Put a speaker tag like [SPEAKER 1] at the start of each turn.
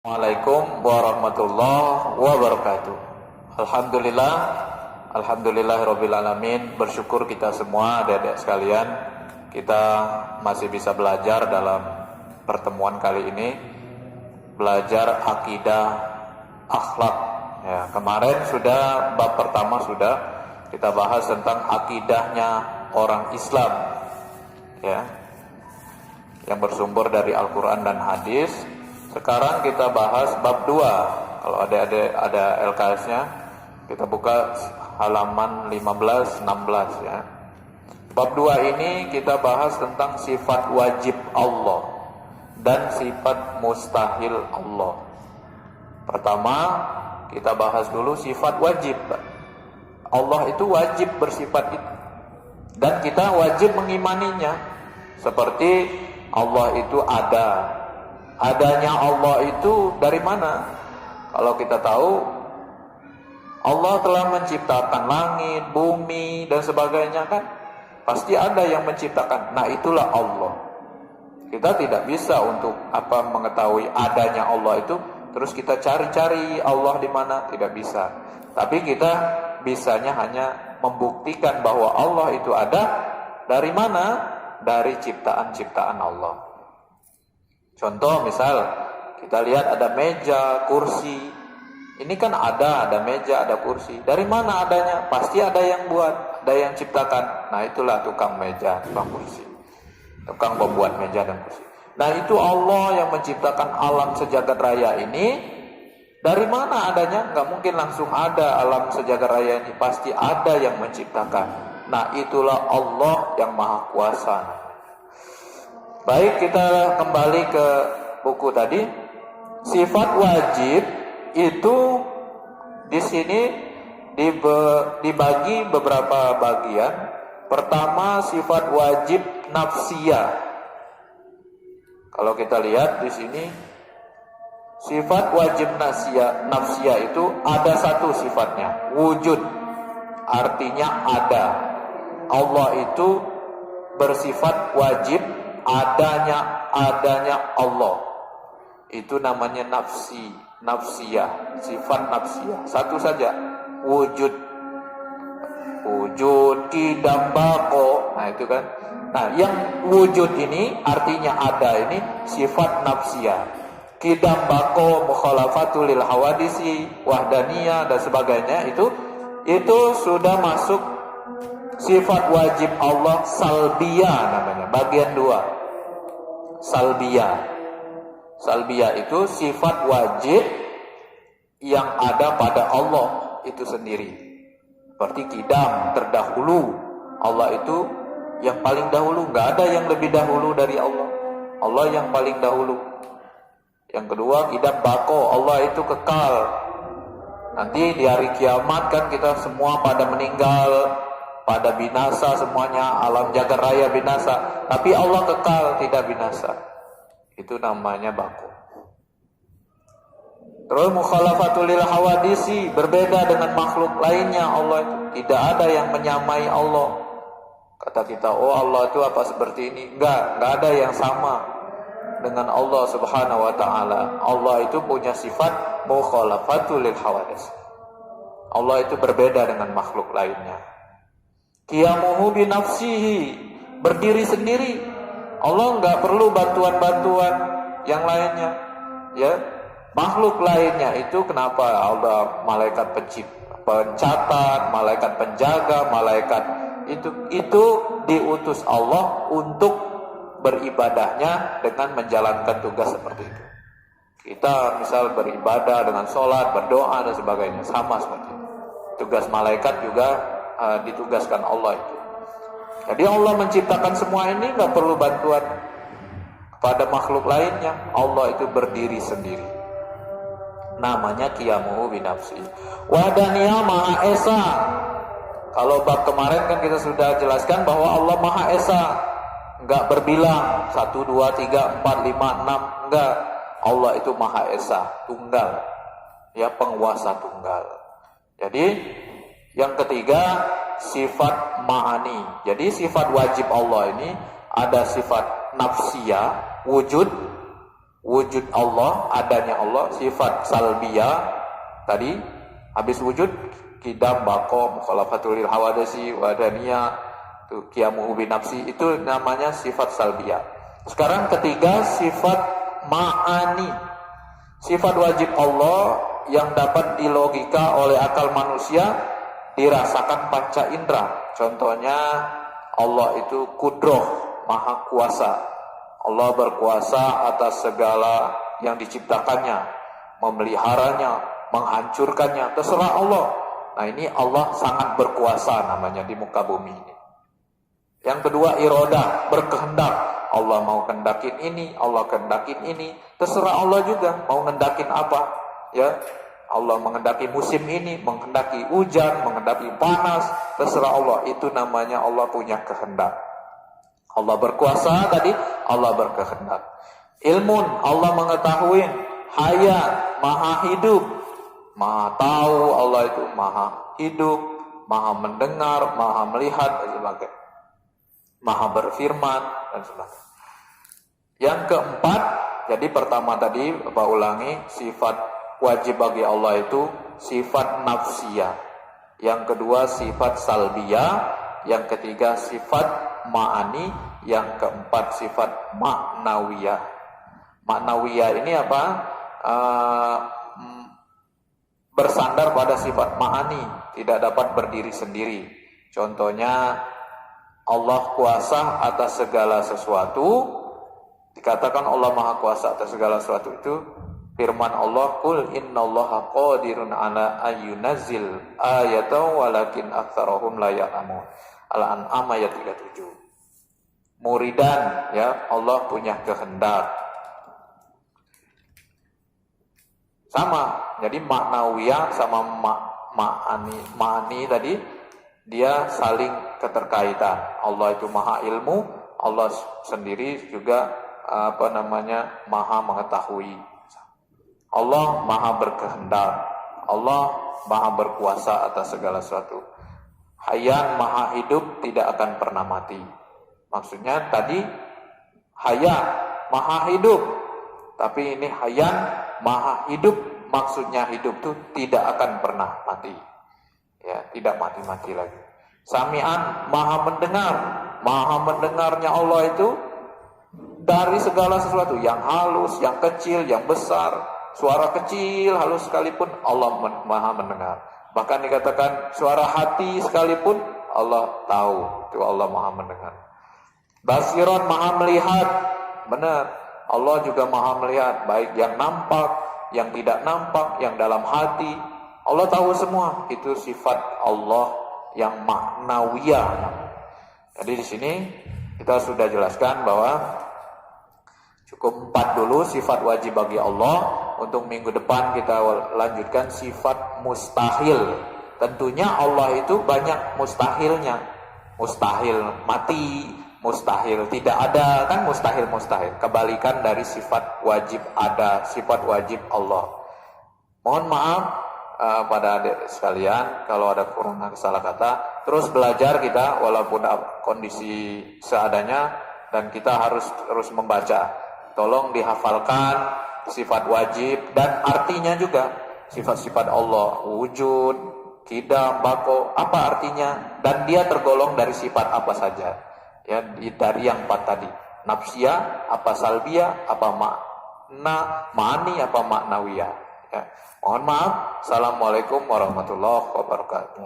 [SPEAKER 1] Assalamualaikum warahmatullahi wabarakatuh. Alhamdulillah, alhamdulillahirabbil alamin. Bersyukur kita semua adik-adik sekalian, kita masih bisa belajar dalam pertemuan kali ini, belajar akidah akhlak. Ya, kemarin sudah bab pertama sudah kita bahas tentang akidahnya orang Islam, ya, yang bersumber dari Al-Quran dan hadis. Sekarang kita bahas bab 2. Kalau ada LKS-nya, kita buka halaman 15-16 ya. Bab 2 ini kita bahas tentang sifat wajib Allah dan sifat mustahil Allah. Pertama, kita bahas dulu sifat wajib. Allah itu wajib bersifat itu, dan kita wajib mengimaninya. Seperti Allah itu ada. Adanya Allah itu dari mana? Kalau kita tahu Allah telah menciptakan langit, bumi dan sebagainya, kan pasti ada yang menciptakan. Nah, itulah Allah. Kita tidak bisa untuk mengetahui adanya Allah itu terus kita cari-cari Allah di mana, tidak bisa. Tapi kita bisanya hanya membuktikan bahwa Allah itu ada dari mana? Dari ciptaan-ciptaan Allah. Contoh misal kita lihat ada meja, kursi. Ini kan ada meja, ada kursi. Dari mana adanya? Pasti ada yang buat, ada yang ciptakan. Nah, itulah tukang meja, tukang kursi, tukang pembuat meja dan kursi. Nah, itu Allah yang menciptakan alam sejagat raya ini. Dari mana adanya? Gak mungkin langsung ada alam sejagat raya ini. Pasti ada yang menciptakan. Nah, itulah Allah yang maha kuasa. Baik, kita kembali ke buku tadi. Sifat wajib itu di sini dibagi beberapa bagian. Pertama, sifat wajib nafsiyah. Kalau kita lihat di sini, sifat wajib nafsiyah itu ada satu sifatnya, wujud. Artinya ada. Allah itu bersifat wajib, adanya Allah. Itu namanya nafsiyah, sifat nafsiyah. Satu saja, wujud, kidam, bako. Nah, itu kan. Nah, yang wujud ini artinya ada, ini sifat nafsiyah. Kidam, bako, mukhalafatul lil hawadisi, wahdaniyah dan sebagainya, itu sudah masuk sifat wajib Allah salbiyah namanya, bagian 2. Salbiyah itu sifat wajib yang ada pada Allah itu sendiri. Seperti kidam, terdahulu. Allah itu yang paling dahulu, enggak ada yang lebih dahulu dari Allah. Allah yang paling dahulu. Yang kedua, kidam bako, Allah itu kekal. Nanti di hari kiamat kan kita semua pada meninggal, pada binasa semuanya, alam jagat raya binasa. Tapi Allah kekal, tidak binasa. Itu namanya bako. Terus mukhalafatul lil hawadisi, berbeda dengan makhluk lainnya. Allah itu tidak ada yang menyamai Allah. Kata kita, oh Allah itu apa seperti ini? Enggak ada yang sama dengan Allah Subhanahu wa taala. Allah itu punya sifat mukhalafatul lil hawadis. Allah itu berbeda dengan makhluk lainnya. Qiyamuhu binafsihi, berdiri sendiri. Allah enggak perlu bantuan-bantuan yang lainnya. Ya, makhluk lainnya itu kenapa Allah malaikat pencatat, malaikat penjaga, malaikat itu diutus Allah untuk beribadahnya dengan menjalankan tugas seperti itu. Kita misal beribadah dengan sholat, berdoa dan sebagainya, sama seperti itu. Tugas malaikat juga ditugaskan Allah itu. Jadi Allah menciptakan semua ini gak perlu bantuan kepada makhluk lainnya. Allah itu berdiri sendiri. Namanya qiyamuhu binafsi. Wahdaniyah, Maha Esa. Kalau bab kemarin kan kita sudah jelaskan bahwa Allah Maha Esa, enggak berbilang 1, 2, 3, 4, 5, 6, enggak. Allah itu Maha Esa, tunggal. Ya, penguasa tunggal. Jadi yang ketiga, sifat ma'ani. Jadi sifat wajib Allah ini ada sifat nafsiyah, wujud, wujud Allah, adanya Allah, sifat salbiyah tadi habis wujud kidam, bako, mukhalafatul lil hawadisi, wadaniyah, itu qiyamu bi nafsi, itu namanya sifat salbiyah. Sekarang ketiga, sifat ma'ani. Sifat wajib Allah yang dapat dilogika oleh akal manusia, dirasakan panca indera. Contohnya Allah itu kudroh, maha kuasa. Allah berkuasa atas segala yang diciptakannya, memeliharanya, menghancurkannya, terserah Allah. Nah, ini Allah sangat berkuasa namanya di muka bumi ini. Yang kedua, irodah, berkehendak. Allah mau kendakin ini, Allah kendakin ini, terserah Allah juga mau ngendakin apa, ya. Allah mengendaki musim ini, mengendaki hujan, mengendaki panas, terserah Allah. Itu namanya Allah punya kehendak. Allah berkuasa tadi, Allah berkehendak. Ilmun, Allah mengetahui. Hayat, maha hidup, maha tahu. Allah itu maha hidup, maha mendengar, maha melihat, dan sebagainya. Maha berfirman, dan sebagainya. Yang keempat, jadi pertama tadi Bapak ulangi, sifat wajib bagi Allah itu sifat nafsiyah. Yang kedua sifat salbiyah. Yang ketiga sifat ma'ani. Yang keempat sifat maknawiyah. Maknawiyah ini apa? Bersandar pada sifat ma'ani, tidak dapat berdiri sendiri. Contohnya Allah kuasa atas segala sesuatu. Dikatakan Allah maha kuasa atas segala sesuatu itu firman Allah, qul innallaha qadirun ala ayyunazzil ayatan walakin aktsarahum la ya'lamun. Al-An'am ayat 37. Muridan, ya, Allah punya kehendak. Sama, jadi maknawiyah sama ma'ani tadi dia saling keterkaitan. Allah itu maha ilmu, Allah sendiri juga maha mengetahui. Allah maha berkehendak, Allah maha berkuasa atas segala sesuatu. Hayyan, maha hidup, tidak akan pernah mati. Maksudnya tadi hayyan, maha hidup, tapi ini hayyan, maha hidup, maksudnya hidup itu tidak akan pernah mati, ya, tidak mati-mati lagi. Sami'an, maha mendengar, maha mendengarnya Allah itu dari segala sesuatu, yang halus, yang kecil, yang besar. Suara kecil, halus sekalipun Allah maha mendengar. Bahkan dikatakan suara hati sekalipun Allah tahu, itu Allah maha mendengar. Basiron, maha melihat. Benar, Allah juga maha melihat, baik yang nampak, yang tidak nampak, yang dalam hati. Allah tahu semua. Itu sifat Allah yang maknawiyah. Jadi di sini kita sudah jelaskan bahwa cukup 4 dulu sifat wajib bagi Allah. Untuk minggu depan kita lanjutkan sifat mustahil. Tentunya Allah itu banyak mustahilnya. Mustahil mati, mustahil tidak ada, kan mustahil. Kebalikan dari sifat wajib ada, sifat wajib Allah. Mohon maaf pada adik sekalian kalau ada kurang salah kata. Terus belajar kita walaupun kondisi seadanya, dan kita harus terus membaca. Tolong dihafalkan sifat wajib dan artinya juga. Sifat-sifat Allah, wujud, qidam, bako, apa artinya, dan dia tergolong dari sifat apa saja, ya, dari yang 4 tadi. Nafsiyah, apa salbiyah, apa ma'ani, apa maknawiyah, ya. Mohon maaf. Assalamualaikum warahmatullahi wabarakatuh.